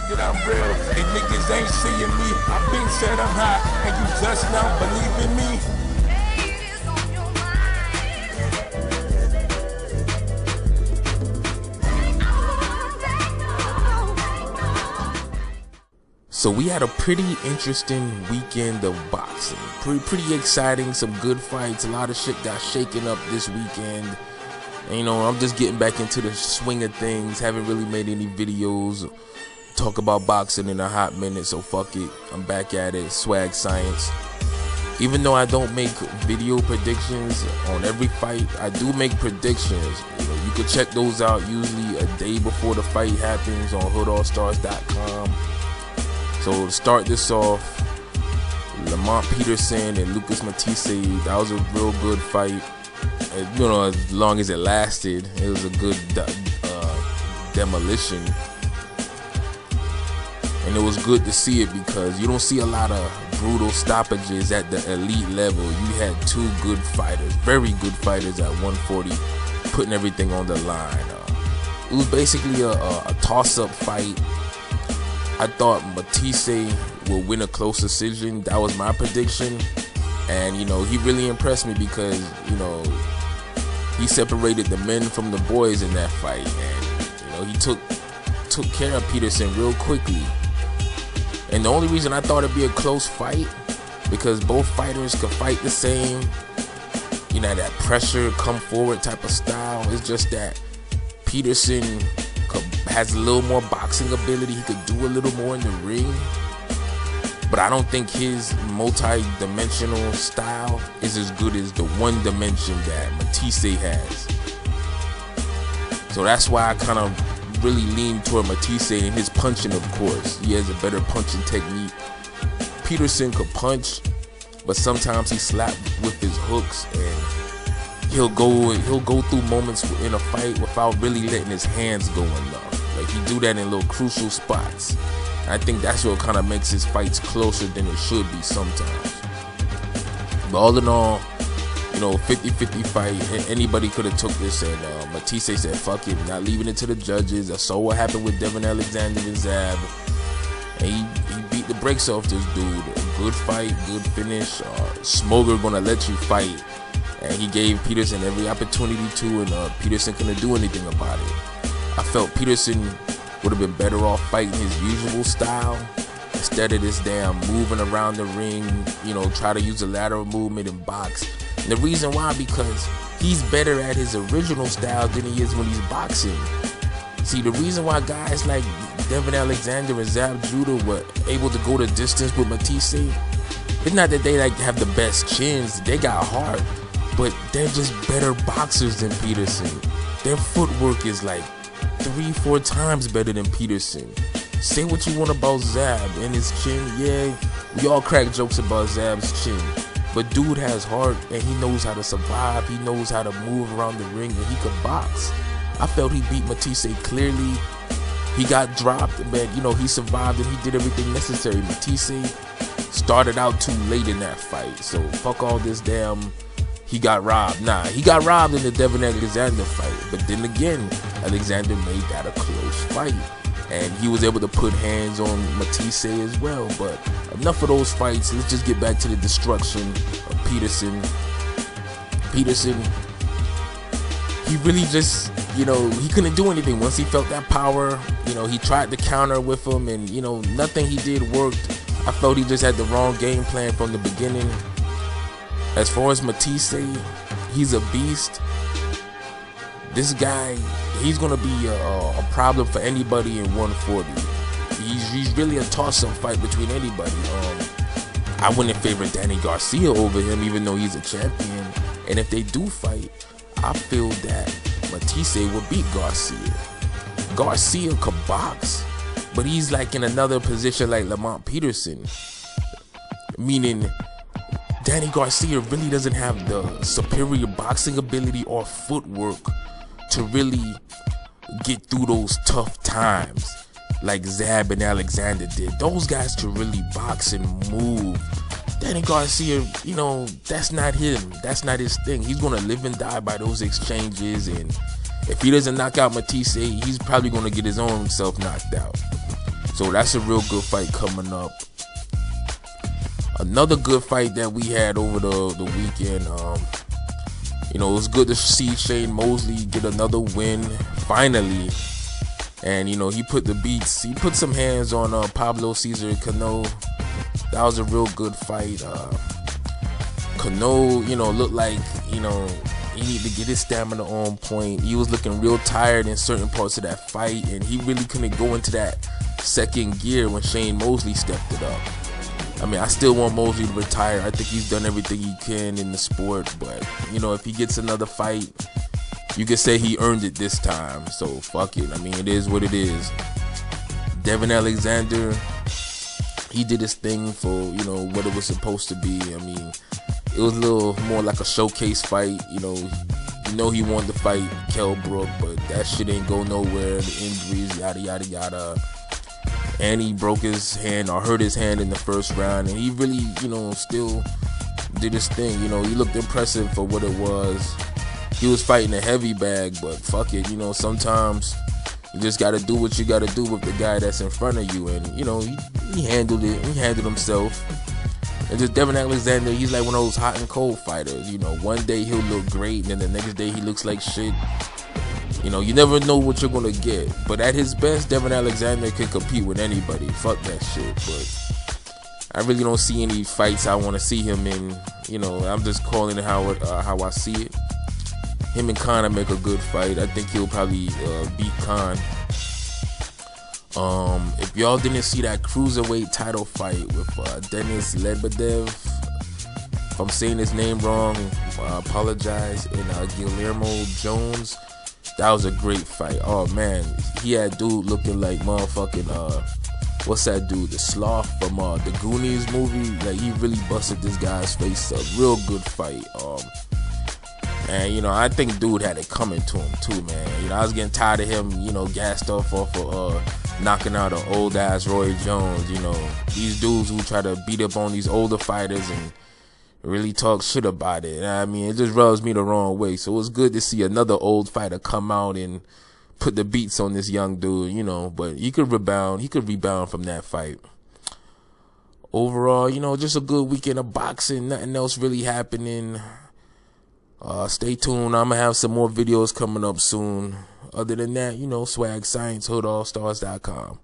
that I'm real. They niggas ain't seeing me. I been said I'm hot, and you just now believe in me. So we had a pretty interesting weekend of boxing. Pretty exciting, some good fights. A lot of shit got shaken up this weekend. And, you know, I'm just getting back into the swing of things. Haven't really made any videos talk about boxing in a hot minute, so fuck it. I'm back at it. Swag Science. Even though I don't make video predictions on every fight, I do make predictions. You can check those out usually a day before the fight happens on hoodallstars.com. So to start this off, Peterson and Matthysse, that was a real good fight. And, you know, as long as it lasted, it was a good demolition. And it was good to see it because you don't see a lot of brutal stoppages at the elite level. You had two good fighters, very good fighters at 140, putting everything on the line. It was basically a toss-up fight. I thought Matthysse would win a close decision. That was my prediction. And, you know, he really impressed me because, you know, he separated the men from the boys in that fight. And, you know, he took care of Peterson real quickly. And the only reason I thought it'd be a close fight, because both fighters could fight the same, you know, that pressure, come forward type of style. It's just that Peterson has a little more boxing ability. He could do a little more in the ring, but I don't think his multi-dimensional style is as good as the one dimension that Matthysse has. So that's why I kind of really lean toward Matthysse and his punching. Of course, he has a better punching technique. Peterson could punch, but sometimes he slaps with his hooks, and he'll go through moments in a fight without really letting his hands go enough. Like, he do that in little crucial spots. I think that's what kind of makes his fights closer than it should be sometimes. But all in all, you know, 50-50 fight. Anybody could have took this, and Matthysse said, fuck it, not leaving it to the judges. I saw what happened with Devin Alexander and Zab. And he beat the brakes off this dude. A good fight, good finish. Smoker gonna let you fight. And he gave Peterson every opportunity to, and Peterson couldn't do anything about it. I felt Peterson would have been better off fighting his usual style instead of this damn moving around the ring, you know, try to use a lateral movement and box. And the reason why, because he's better at his original style than he is when he's boxing. See, the reason why guys like Devin Alexander and Zab Judah were able to go the distance with Matthysse, it's not that they like have the best chins, they got heart, but they're just better boxers than Peterson. Their footwork is like 3-4 times better than Peterson. Say what you want about Zab and his chin. Yeah, we all crack jokes about Zab's chin, but dude has heart, and he knows how to survive. He knows how to move around the ring, and he could box. I felt he beat Matthysse clearly. He got dropped, but, you know, he survived and he did everything necessary. Matthysse started out too late in that fight, so fuck all this damn he got robbed. Nah, he got robbed in the Devin Alexander fight, but then again, Alexander made that a close fight, and he was able to put hands on Matthysse as well. But enough of those fights. Let's just get back to the destruction of Peterson. Peterson, he really just, you know, he couldn't do anything once he felt that power. You know, he tried to counter with him, and, you know, nothing he did worked. I felt he just had the wrong game plan from the beginning. As far as Matthysse, he's a beast. This guy, he's gonna be a problem for anybody in 140. He's really a toss-up fight between anybody. I wouldn't favor Danny Garcia over him, even though he's a champion. And if they do fight, I feel that Matthysse will beat Garcia. Garcia could box, but he's like in another position like Peterson, meaning Danny Garcia really doesn't have the superior boxing ability or footwork to really get through those tough times like Zab and Alexander did. Those guys can really box and move. Danny Garcia, you know, that's not him. That's not his thing. He's gonna live and die by those exchanges, and if he doesn't knock out Matthysse, he's probably gonna get his own self knocked out. So that's a real good fight coming up. Another good fight that we had over the weekend. You know, it was good to see Shane Mosley get another win finally. And, you know, he put some hands on Pablo Cesar Cano. That was a real good fight. Cano, you know, looked like, you know, he needed to get his stamina on point. He was looking real tired in certain parts of that fight, and he really couldn't go into that second gear when Shane Mosley stepped it up. I mean, I still want Mosley to retire. I think he's done everything he can in the sport, but, you know, if he gets another fight, you could say he earned it this time. So fuck it. I mean, it is what it is. Devin Alexander, he did his thing for, you know, what it was supposed to be. I mean, it was a little more like a showcase fight. You know he wanted to fight Kell Brook, but that shit ain't go nowhere. The injuries, yada yada yada. And he broke his hand or hurt his hand in the first round, and he really, you know, still did his thing. You know, he looked impressive for what it was. He was fighting a heavy bag, but fuck it, you know, sometimes you just gotta do what you gotta do with the guy that's in front of you. And, you know, he handled it. He handled himself. And just Devin Alexander, he's like one of those hot and cold fighters. You know, one day he'll look great, and then the next day he looks like shit. You know, you never know what you're gonna get. But at his best, Devin Alexander can compete with anybody. Fuck that shit. But I really don't see any fights I want to see him in. You know, I'm just calling it how I see it. Him and Conor make a good fight. I think he'll probably beat Khan. If y'all didn't see that cruiserweight title fight with Denis Lebedev, if I'm saying his name wrong, I apologize, and Guillermo Jones, that was a great fight. Oh man, he had dude looking like motherfucking what's that dude, the sloth from the Goonies movie. Like, he really busted this guy's face up. Real good fight. And, you know, I think dude had it coming to him too, man. You know, I was getting tired of him, you know, gassed off of knocking out an old ass Roy Jones. You know, these dudes who try to beat up on these older fighters and really talk shit about it. I mean, it just rubs me the wrong way. So it was good to see another old fighter come out and put the beats on this young dude, you know. But he could rebound. He could rebound from that fight. Overall, you know, just a good weekend of boxing. Nothing else really happening. Stay tuned. I'm gonna have some more videos coming up soon. Other than that, you know, swag science, hoodallstars.com.